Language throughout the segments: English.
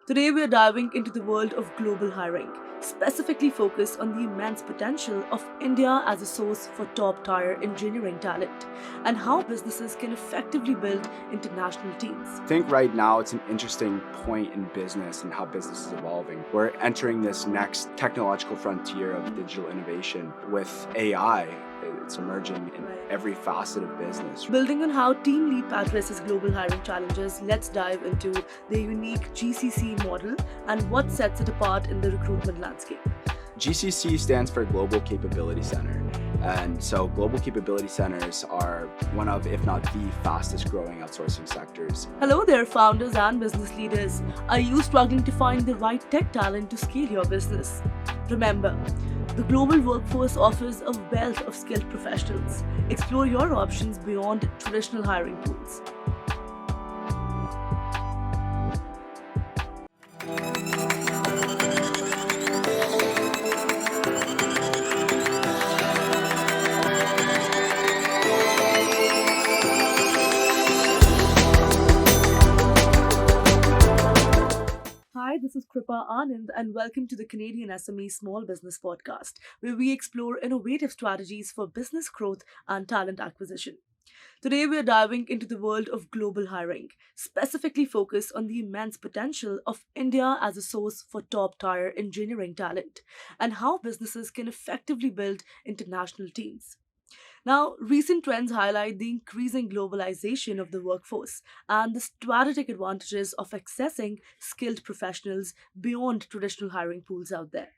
Today, we are diving into the world of global hiring, specifically focused on the immense potential of India as a source for top tier engineering talent and how businesses can effectively build international teams. I think right now it's an interesting point in business and how business is evolving. We're entering this next technological frontier of digital innovation with AI. It's emerging in every facet of business. Building on how Teamleap addresses global hiring challenges, let's dive into the unique GCC model and what sets it apart in the recruitment landscape. GCC stands for Global Capability Center. And so global capability centers are one of, if not the fastest growing outsourcing sectors. Hello there, founders and business leaders. Are you struggling to find the right tech talent to scale your business? Remember, the global workforce offers a wealth of skilled professionals. Explore your options beyond traditional hiring pools. Hi, this is Kripa Anand, and welcome to the CanadianSME Small Business Podcast, where we explore innovative strategies for business growth and talent acquisition. Today, we are diving into the world of global hiring, specifically focused on the immense potential of India as a source for top tier engineering talent and how businesses can effectively build international teams. Now, recent trends highlight the increasing globalization of the workforce and the strategic advantages of accessing skilled professionals beyond traditional hiring pools out there.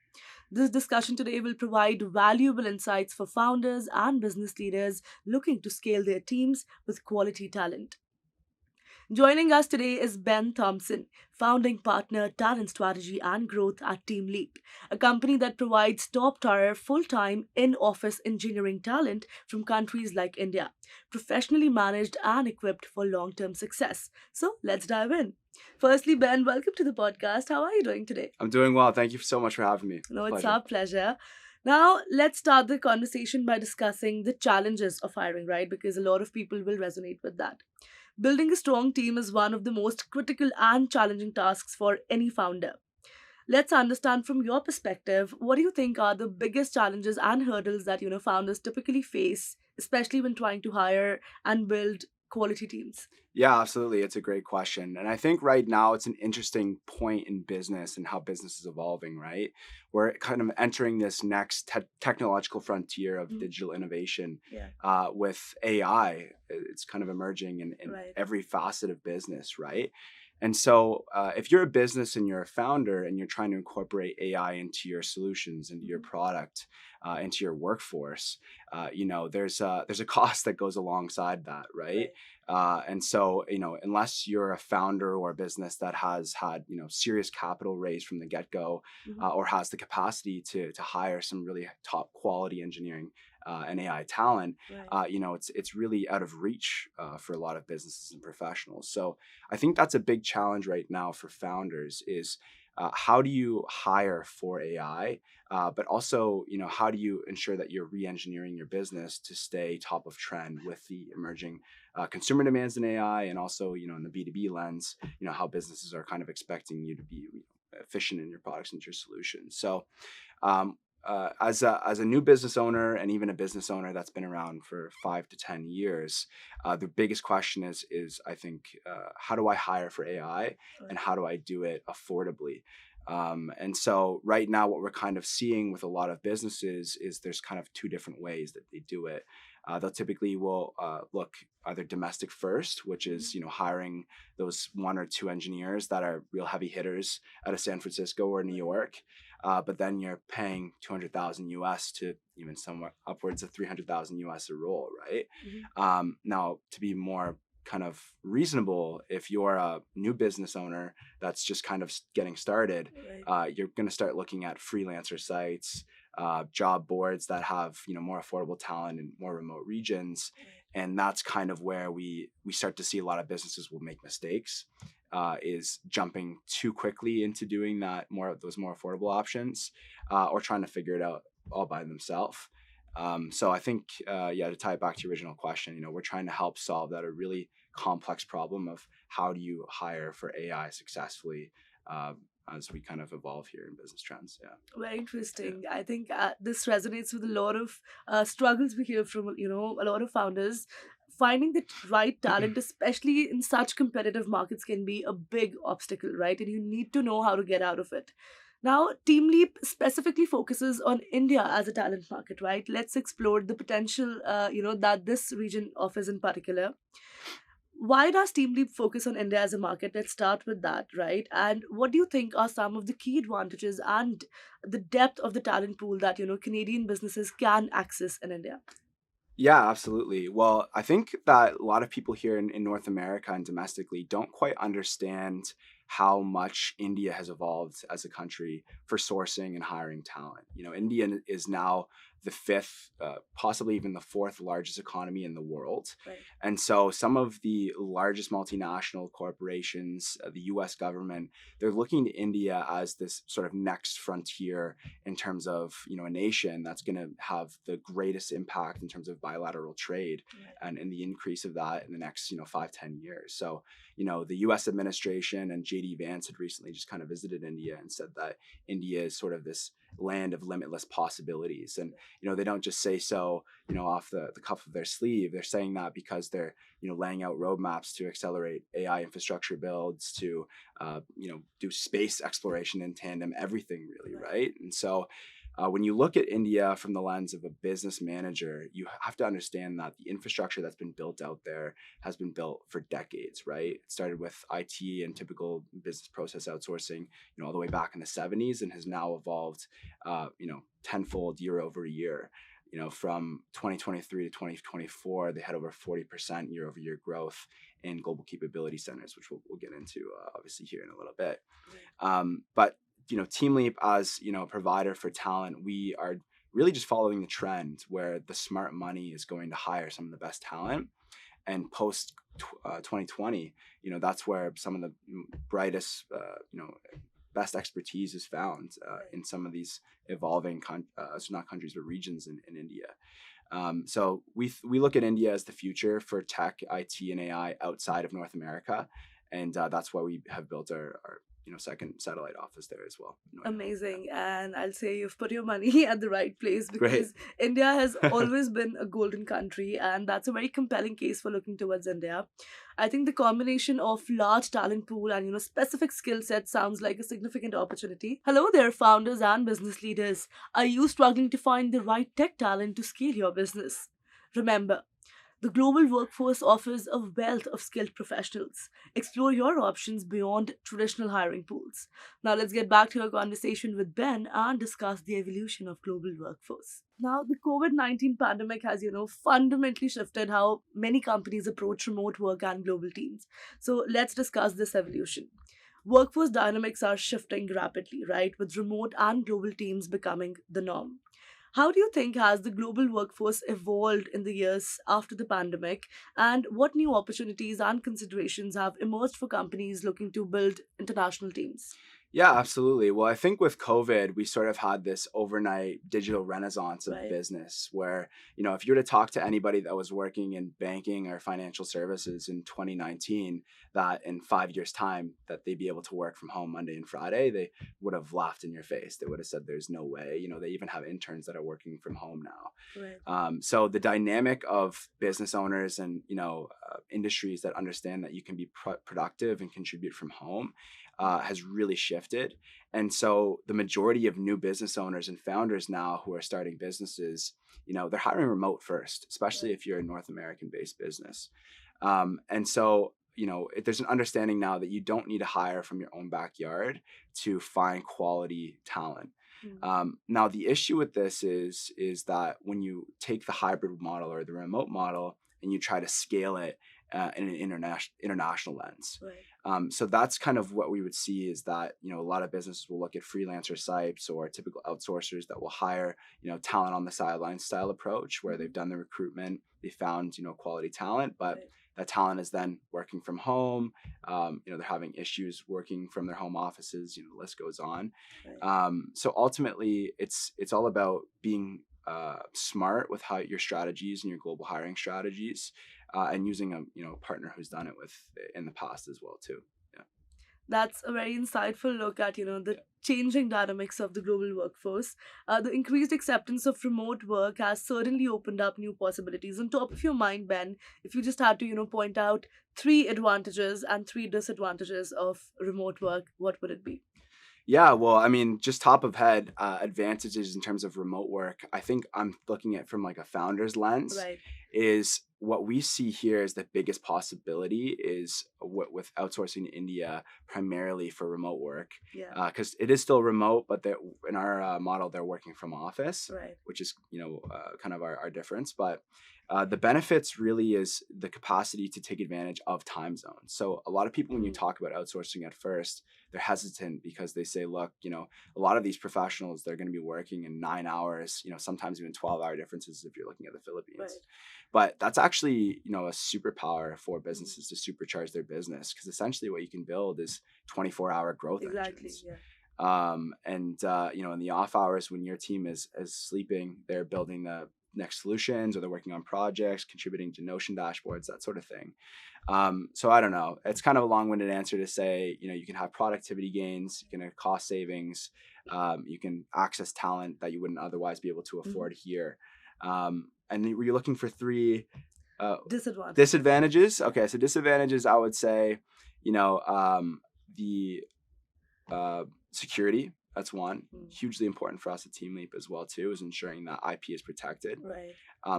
This discussion today will provide valuable insights for founders and business leaders looking to scale their teams with quality talent. Joining us today is Ben Thompson, founding partner, talent strategy and growth at Teamleap, a company that provides top-tier, full-time, in-office engineering talent from countries like India, professionally managed and equipped for long-term success. So let's dive in. Firstly, Ben, welcome to the podcast. How are you doing today? I'm doing well. Thank you so much for having me. No, it's Pleasure. our pleasure. Now, let's start the conversation by discussing the challenges of hiring, right? Because a lot of people will resonate with that. Building a strong team is one of the most critical and challenging tasks for any founder. Let's understand from your perspective, what do you think are the biggest challenges and hurdles that founders typically face, especially when trying to hire and build quality teams? Yeah, absolutely. It's a great question. And I think right now it's an interesting point in business and how business is evolving, right? We're kind of entering this next technological frontier of digital innovation with AI. It's kind of emerging in Right. every facet of business, right? And so if you're a business and you're a founder and you're trying to incorporate AI into your solutions, into your product, into your workforce, there's a cost that goes alongside that, right? And so, unless you're a founder or a business that has had, serious capital raised from the get-go, or has the capacity to hire some really top quality engineering and AI talent, Right. it's really out of reach for a lot of businesses and professionals. So I think that's a big challenge right now for founders is how do you hire for AI, but also, how do you ensure that you're re-engineering your business to stay top of trend with the emerging consumer demands in AI, and also, in the B2B lens, how businesses are kind of expecting you to be efficient in your products and your solutions. So um, as a new business owner and even a business owner that's been around for 5 to 10 years, the biggest question is I think how do I hire for AI and how do I do it affordably? And so right now, what we're kind of seeing with a lot of businesses is there's kind of two different ways that they do it. They'll typically will look either domestic first, which is hiring those one or two engineers that are real heavy hitters out of San Francisco or New York. But then you're paying 200,000 US to even somewhere upwards of 300,000 US a role, right? Now, to be more kind of reasonable, if you're a new business owner that's just kind of getting started, you're going to start looking at freelancer sites, job boards that have more affordable talent in more remote regions, and that's kind of where we start to see a lot of businesses will make mistakes. Is jumping too quickly into doing that those more affordable options, or trying to figure it out all by themselves. So I think, to tie it back to your original question, we're trying to help solve that a really complex problem of how do you hire for AI successfully uh, as we kind of evolve here in business trends. Yeah. Very Yeah. interesting. I think this resonates with a lot of struggles we hear from a lot of founders. Finding the right talent, especially in such competitive markets, can be a big obstacle, right? And you need to know how to get out of it. Now, Teamleap specifically focuses on India as a talent market, right? Let's explore the potential, that this region offers in particular. Why does Teamleap focus on India as a market? Let's start with that, right? And what do you think are some of the key advantages and the depth of the talent pool that Canadian businesses can access in India? Yeah, absolutely. Well, I think that a lot of people here in North America and domestically don't quite understand how much India has evolved as a country for sourcing and hiring talent. India is now the fifth, possibly even the fourth largest economy in the world. Right. And so some of the largest multinational corporations, the US government, they're looking to India as this sort of next frontier in terms of a nation that's going to have the greatest impact in terms of bilateral trade, Right. and in the increase of that in the next 5-10 years. So the US administration and JD Vance had recently just kind of visited India and said that India is sort of this land of limitless possibilities. And they don't just say so off the cuff of their sleeve. They're saying that because they're laying out roadmaps to accelerate AI infrastructure builds, to do space exploration in tandem, everything really, right? And so when you look at India from the lens of a business manager, you have to understand that the infrastructure that's been built out there has been built for decades, right? It started with IT and typical business process outsourcing, all the way back in the 70s, and has now evolved, tenfold year over year. From 2023 to 2024, they had over 40% year over year growth in global capability centers, which we'll get into obviously here in a little bit. But Teamleap as a provider for talent, we are really just following the trend where the smart money is going to hire some of the best talent. And post 2020, that's where some of the brightest, best expertise is found in some of these evolving, not countries, but regions in India. So we look at India as the future for tech, IT, and AI outside of North America, and that's why we have built our second satellite office there as well. Amazing. And I'll say you've put your money at the right place, Great. because India has always been a golden country, and that's a very compelling case for looking towards India. I think the combination of large talent pool and specific skill sets sounds like a significant opportunity. Hello there, founders and business leaders. Are you struggling to find the right tech talent to scale your business? Remember, the global workforce offers a wealth of skilled professionals. Explore your options beyond traditional hiring pools. Now let's get back to our conversation with Ben and discuss the evolution of global workforce. Now, the COVID-19 pandemic has, fundamentally shifted how many companies approach remote work and global teams. So let's discuss this evolution. Workforce dynamics are shifting rapidly, right? With remote and global teams becoming the norm. How do you think has the global workforce evolved in the years after the pandemic, and what new opportunities and considerations have emerged for companies looking to build international teams? Yeah, absolutely. Well, I think with COVID, we sort of had this overnight digital renaissance of Right. business where, if you were to talk to anybody that was working in banking or financial services in 2019, that in 5 years' time that they'd be able to work from home Monday and Friday, they would have laughed in your face. They would have said, there's no way. They even have interns that are working from home now. Right. So the dynamic of business owners and, industries that understand that you can be productive and contribute from home has really shifted. And so the majority of new business owners and founders now who are starting businesses, they're hiring remote first, especially if you're a North American based business. And so, there's an understanding now that you don't need to hire from your own backyard to find quality talent. Now, the issue with this is that when you take the hybrid model or the remote model and you try to scale it in an international lens. Right. So that's kind of what we would see is that, a lot of businesses will look at freelancer sites or typical outsourcers that will hire, talent on the sidelines style approach where they've done the recruitment, they found, quality talent, but Right. that talent is then working from home. They're having issues working from their home offices, the list goes on. Right. So ultimately it's all about being smart with how your strategies and your global hiring strategies, and using a partner who's done it with in the past as well too. Yeah. That's a very insightful look at, the changing dynamics of the global workforce. The increased acceptance of remote work has certainly opened up new possibilities. On top of your mind, Ben, if you just had to, point out three advantages and three disadvantages of remote work, what would it be? Yeah, well, I mean, just top of head, advantages in terms of remote work. I think I'm looking at from like a founder's lens. Right. Is what we see here is the biggest possibility is what with outsourcing to India primarily for remote work, Yeah. because it is still remote, but in our model they're working from office, Right. which is kind of our difference. But the benefits really is the capacity to take advantage of time zones. So a lot of people, when you Mm. talk about outsourcing at first, they're hesitant because they say, look, a lot of these professionals, they're going to be working in 9 hours, sometimes even 12-hour differences if you're looking at the Philippines. Right. But that's actually, a superpower for businesses to supercharge their business, because essentially what you can build is 24-hour growth Exactly. engines. Yeah. In the off hours when your team is sleeping, they're building the next solutions, or they're working on projects, contributing to Notion dashboards, that sort of thing. So I don't know. It's kind of a long-winded answer to say, you can have productivity gains, you can have cost savings, you can access talent that you wouldn't otherwise be able to afford here. And were you looking for three disadvantages? Okay, so disadvantages, I would say, the security. That's one. Hugely important for us at Teamleap as well too, is ensuring that IP is protected. Right.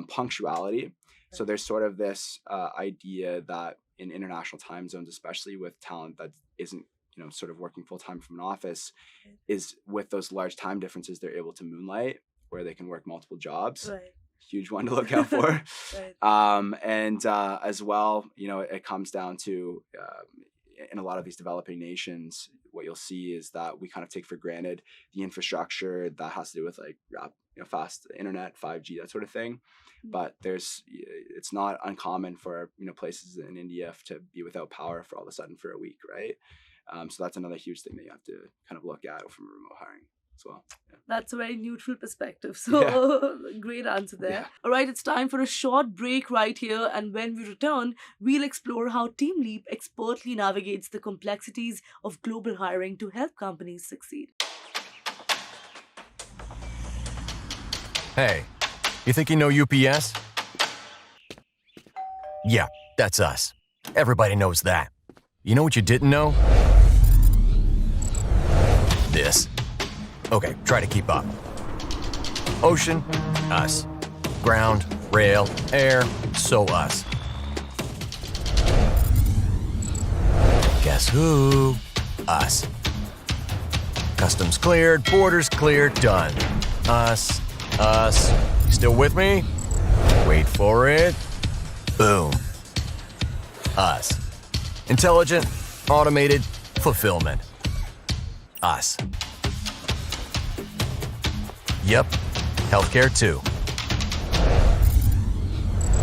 Punctuality. So there's sort of this idea that in international time zones, especially with talent that isn't sort of working full time from an office, is with those large time differences, they're able to moonlight, where they can work multiple jobs. Right. Huge one to look out for. Right. And as well, it comes down to in a lot of these developing nations, what you'll see is that we kind of take for granted the infrastructure that has to do with like fast internet, 5G, that sort of thing. But it's not uncommon for places in India to be without power for all of a sudden for a week, right? So that's another huge thing that you have to kind of look at from remote hiring as well. Yeah. That's a very neutral perspective. So great answer there. Yeah. All right, it's time for a short break right here. And when we return, we'll explore how Teamleap expertly navigates the complexities of global hiring to help companies succeed. Hey, you think you know UPS? Yeah, that's us. Everybody knows that. You know what you didn't know? This. Okay, try to keep up. Ocean, us. Ground, rail, air, so us. Guess who? Us. Customs cleared, borders cleared, done. Us. You still with me? Wait for it. Boom. Us. Intelligent, automated, fulfillment. Us. Yep, healthcare too.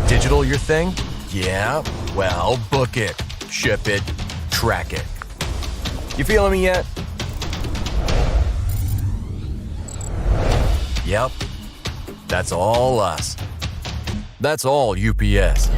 Digital your thing? Yeah, well, book it, ship it, track it. You feeling me yet? Yep, that's all us. That's all UPS.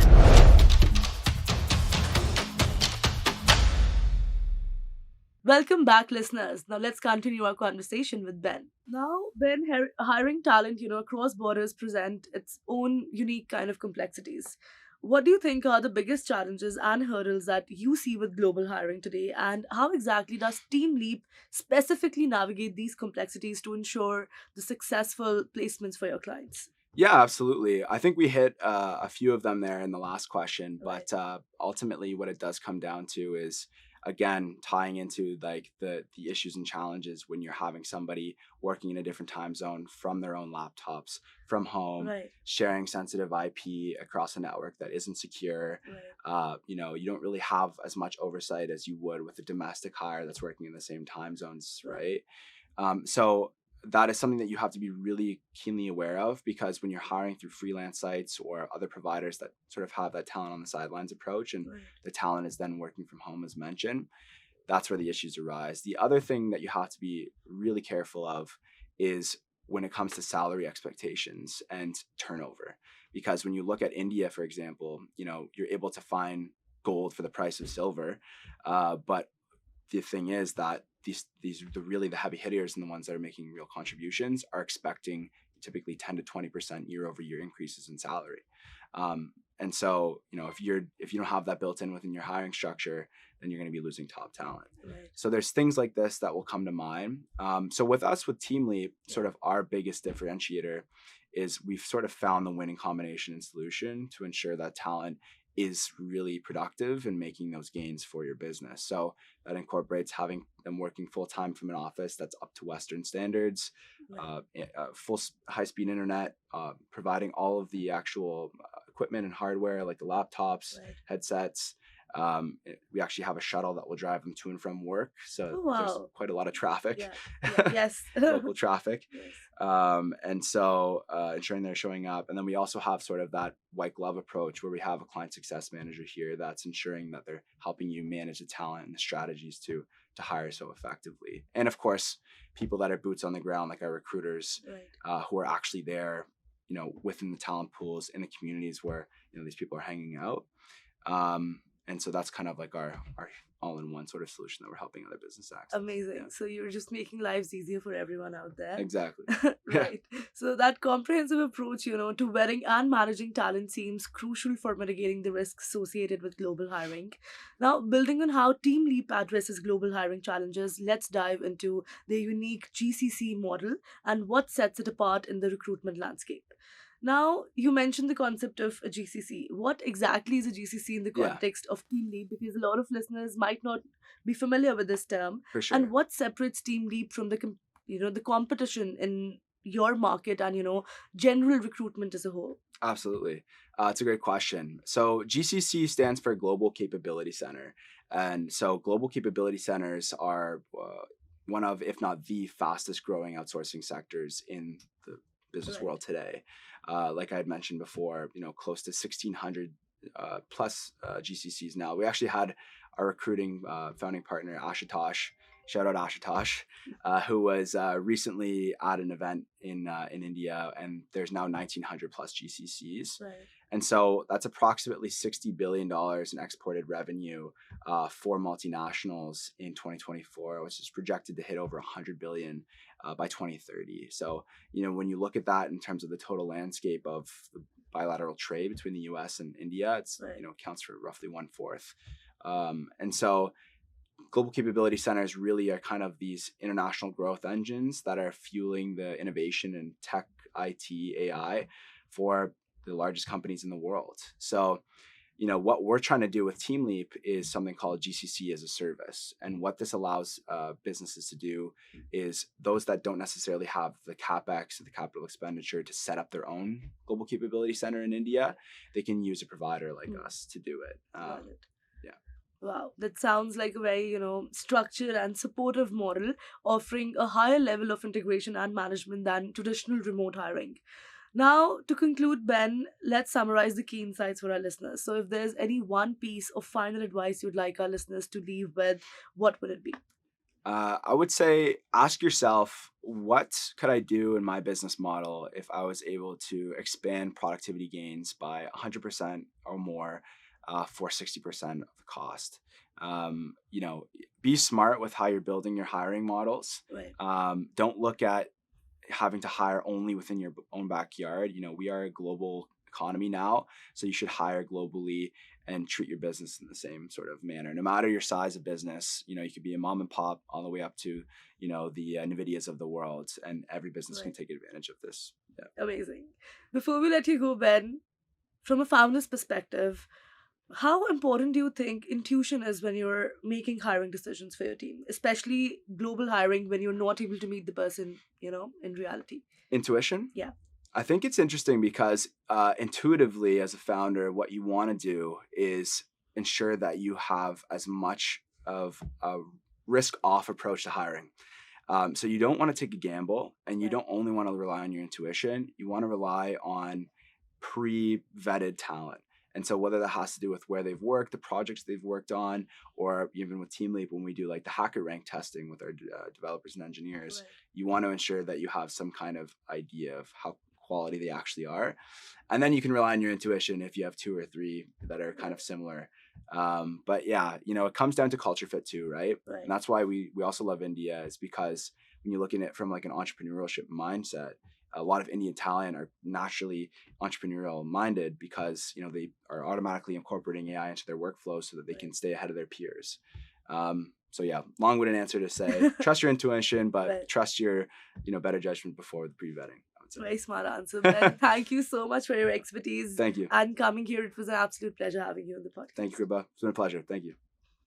Welcome back, listeners. Now let's continue our conversation with Ben. Now, Ben, hiring talent, across borders present its own unique kind of complexities. What do you think are the biggest challenges and hurdles that you see with global hiring today, and how exactly does Teamleap specifically navigate these complexities to ensure the successful placements for your clients? Yeah, absolutely. I think we hit a few of them there in the last question, Right. but ultimately what it does come down to is, again, tying into like the issues and challenges when you're having somebody working in a different time zone from their own laptops, from home, Right. sharing sensitive IP across a network that isn't secure. Right. You don't really have as much oversight as you would with a domestic hire that's working in the same time zones, right? So that is something that you have to be really keenly aware of, because when you're hiring through freelance sites or other providers that sort of have that talent on the sidelines approach, and Right. the talent is then working from home as mentioned, that's where the issues arise. The other thing that you have to be really careful of is when it comes to salary expectations and turnover. Because when you look at India, for example, you're able to find gold for the price of silver, but the thing is that these the heavy hitters and the ones that are making real contributions are expecting typically 10 to 20% year over year increases in salary. And so, if you don't have that built in within your hiring structure, then you're going to be losing top talent. Right. So there's things like this that will come to mind. So with us, with Teamleap, sort of our biggest differentiator is we've sort of found the winning combination and solution to ensure that talent is really productive in making those gains for your business. So that incorporates having them working full-time from an office that's up to Western standards, full high-speed internet, providing all of the actual equipment and hardware like the laptops, headsets. We actually have a shuttle that will drive them to and from work. So there's quite a lot of traffic, Yes, local traffic. Yes. And so ensuring they're showing up. And then we also have sort of that white glove approach where we have a client success manager here that's ensuring that they're helping you manage the talent and the strategies to hire so effectively. And of course, people that are boots on the ground, like our recruiters, who are actually there, within the talent pools in the communities where, these people are hanging out. And so that's kind of like our all-in-one sort of solution that we're helping other business access. Amazing. Yeah. So you're just making lives easier for everyone out there. Exactly. Right. So that comprehensive approach, to vetting and managing talent seems crucial for mitigating the risks associated with global hiring. Now, building on how Teamleap addresses global hiring challenges, let's dive into their unique GCC model and what sets it apart in the recruitment landscape. Now, you mentioned the concept of a GCC. What exactly is a GCC in the context of Teamleap? Because a lot of listeners might not be familiar with this term. For sure. And what separates Teamleap from the competition in your market and, general recruitment as a whole? Absolutely. It's a great question. So GCC stands for Global Capability Center. And so Global Capability Centers are one of, if not the fastest growing outsourcing sectors in the business world today. Like I had mentioned before, close to 1,600 plus GCCs now. We actually had our recruiting founding partner, Ashutosh, shout out Ashutosh, who was recently at an event in India, and there's now 1,900 plus GCCs. Right. And so that's approximately $60 billion in exported revenue for multinationals in 2024, which is projected to hit over $100 billion by 2030. So, when you look at that in terms of the total landscape of the bilateral trade between the US and India, it's, accounts for roughly 1/4. And so global capability centers really are kind of these international growth engines that are fueling the innovation in tech, IT, AI for the largest companies in the world. So, what we're trying to do with Teamleap is something called GCC as a service. And what this allows businesses to do is those that don't necessarily have the CapEx, the capital expenditure to set up their own global capability center in India, they can use a provider like us to do it. Wow, that sounds like a very, structured and supportive model, offering a higher level of integration and management than traditional remote hiring. Now, to conclude, Ben, let's summarize the key insights for our listeners. So if there's any one piece of final advice you'd like our listeners to leave with, what would it be? I would say ask yourself, what could I do in my business model if I was able to expand productivity gains by 100% or more for 60% of the cost? Be smart with how you're building your hiring models. Right. Don't look at having to hire only within your own backyard. We are a global economy now, so you should hire globally and treat your business in the same sort of manner. No matter your size of business, you could be a mom and pop all the way up to, the NVIDIAs of the world, and every business can take advantage of this. Yeah. Amazing. Before we let you go, Ben, from a founder's perspective, how important do you think intuition is when you're making hiring decisions for your team, especially global hiring when you're not able to meet the person, in reality? Intuition? Yeah. I think it's interesting because intuitively as a founder, what you want to do is ensure that you have as much of a risk-off approach to hiring. So you don't want to take a gamble, and you don't only want to rely on your intuition. You want to rely on pre-vetted talent. And so whether that has to do with where they've worked, the projects they've worked on, or even with Teamleap, when we do like the hacker rank testing with our developers and engineers, you want to ensure that you have some kind of idea of how quality they actually are. And then you can rely on your intuition if you have 2 or 3 that are kind of similar. But yeah, it comes down to culture fit too, right? Right. And that's why we also love India, is because when you're looking at it from like an entrepreneurship mindset, a lot of Indian talent are naturally entrepreneurial minded because they are automatically incorporating AI into their workflow so that they can stay ahead of their peers. So yeah, long-winded answer to say trust your intuition, but Right. trust your better judgment before the pre-vetting. Very smart answer, Ben. Thank you so much for your expertise. Thank you. And coming here. It was an absolute pleasure having you on the podcast. Thank you, Kripa. It's been a pleasure. Thank you.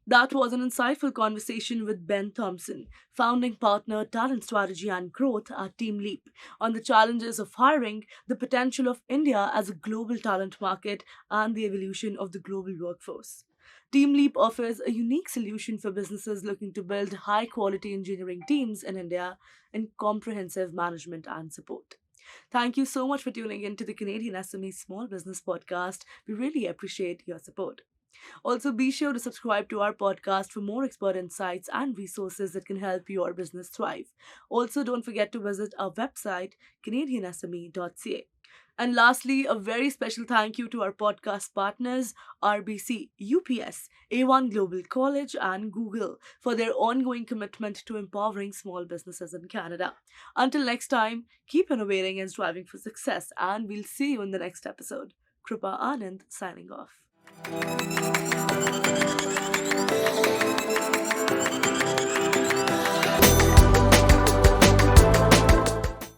That was an insightful conversation with Ben Thompson, founding partner, talent strategy and growth at Teamleap, on the challenges of hiring, the potential of India as a global talent market, and the evolution of the global workforce. Teamleap offers a unique solution for businesses looking to build high quality engineering teams in India in comprehensive management and support. Thank you so much for tuning in to the Canadian SME Small Business Podcast. We really appreciate your support. Also, be sure to subscribe to our podcast for more expert insights and resources that can help your business thrive. Also, don't forget to visit our website, CanadianSME.ca. And lastly, a very special thank you to our podcast partners, RBC, UPS, A1 Global College, and Google for their ongoing commitment to empowering small businesses in Canada. Until next time, keep innovating and striving for success, and we'll see you in the next episode. Kripa Anand signing off.